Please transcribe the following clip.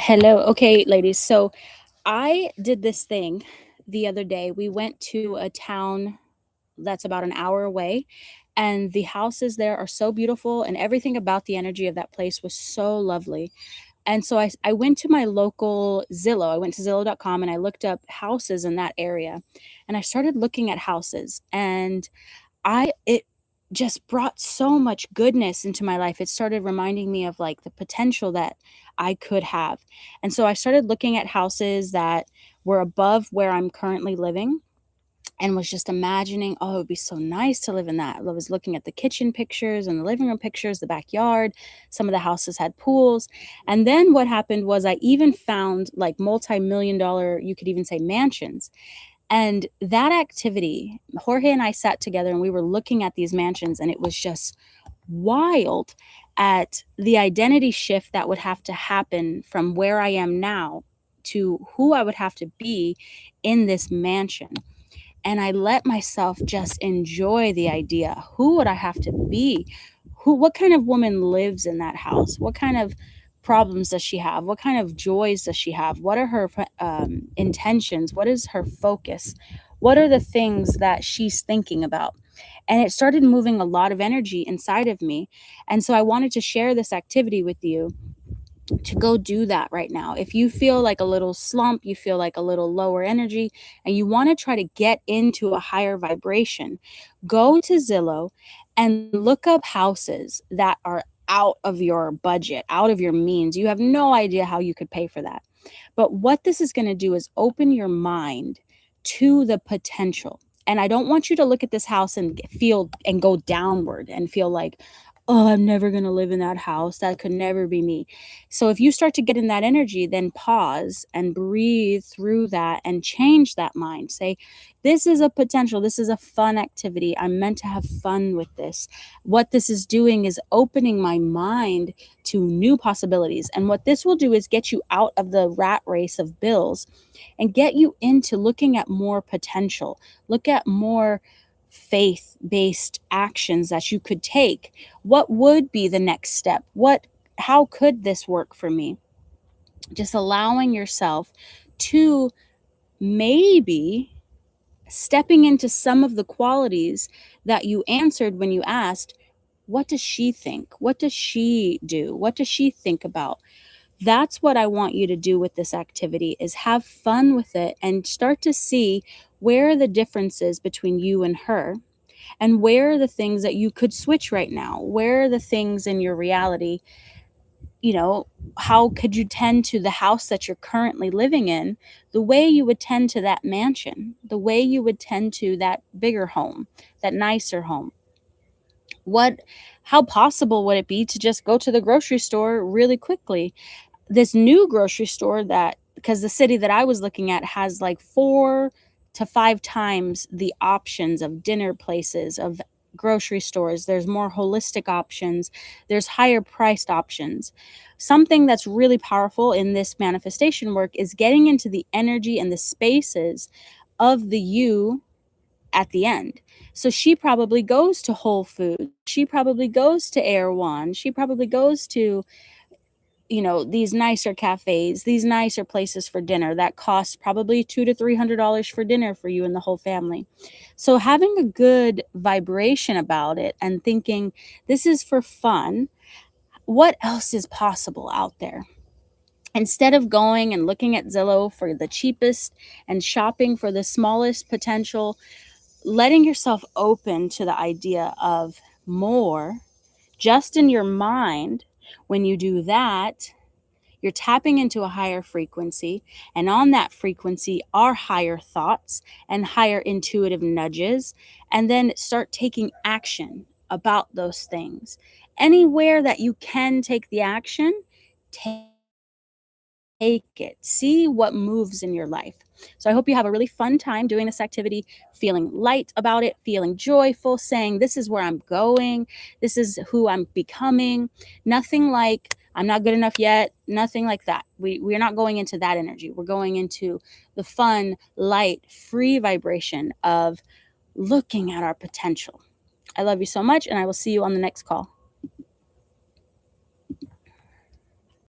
Hello. Okay, ladies. So I did this thing the other day. We went to a town that's about an hour away, and the houses there are so beautiful, and everything about the energy of that place was so lovely. And so I went to my local Zillow. I went to Zillow.com and I looked up houses in that area. And I started looking at houses, and it just brought so much goodness into my life. It started reminding me of, like, the potential that I could have. And so I started looking at houses that were above where I'm currently living and was just imagining, "Oh, it would be so nice to live in that." I was looking at the kitchen pictures and the living room pictures, the backyard. Some of the houses had pools. And then what happened was I even found, like, multi-million dollar, you could even say, mansions. And that activity, Jorge and I sat together and we were looking at these mansions, and it was just wild at the identity shift that would have to happen from where I am now to who I would have to be in this mansion. And I let myself just enjoy the idea. Who would I have to be? What kind of woman lives in that house? What kind of problems does she have? What kind of joys does she have? What are her intentions? What is her focus? What are the things that she's thinking about? And it started moving a lot of energy inside of me. And so I wanted to share this activity with you to go do that right now. If you feel like a little slump, you feel like a little lower energy, and you want to try to get into a higher vibration, go to Zillow and look up houses that are out of your budget, out of your means. You have no idea how you could pay for that. But what this is going to do is open your mind to the potential. And I don't want you to look at this house and feel and go downward and feel like, "Oh, I'm never going to live in that house. That could never be me." So if you start to get in that energy, then pause and breathe through that and change that mind. Say, "This is a potential. This is a fun activity. I'm meant to have fun with this." What this is doing is opening my mind to new possibilities. And what this will do is get you out of the rat race of bills and get you into looking at more potential. Look at more faith based actions that you could take. What would be the next step? How could this work for me? Just allowing yourself to maybe stepping into some of the qualities that you answered when you asked, "What does she think? What does she do? What does she think about?" That's what I want you to do with this activity, is have fun with it and start to see where are the differences between you and her, and where are the things that you could switch right now. Where are the things in your reality, you know, how could you tend to the house that you're currently living in the way you would tend to that mansion, the way you would tend to that bigger home, that nicer home? What How possible would it be to just go to the grocery store really quickly? This new grocery store, that because the city that I was looking at has like 4 to 5 times the options of dinner places, of grocery stores. There's more holistic options, there's higher priced options. Something that's really powerful in this manifestation work is getting into the energy and the spaces of the you at the end. So she probably goes to Whole Foods, she probably goes to Erewhon, she probably goes to, these nicer cafes, these nicer places for dinner that cost probably $200 to $300 for dinner for you and the whole family. So having a good vibration about it and thinking, this is for fun, what else is possible out there? Instead of going and looking at Zillow for the cheapest and shopping for the smallest potential, letting yourself open to the idea of more just in your mind. When you do that, you're tapping into a higher frequency, and on that frequency are higher thoughts and higher intuitive nudges, and then start taking action about those things. Anywhere that you can take the action, take it. See what moves in your life. So I hope you have a really fun time doing this activity, feeling light about it, feeling joyful, saying, "This is where I'm going. This is who I'm becoming." Nothing like, "I'm not good enough yet." Nothing like that. We're not going into that energy. We're going into the fun, light, free vibration of looking at our potential. I love you so much, and I will see you on the next call.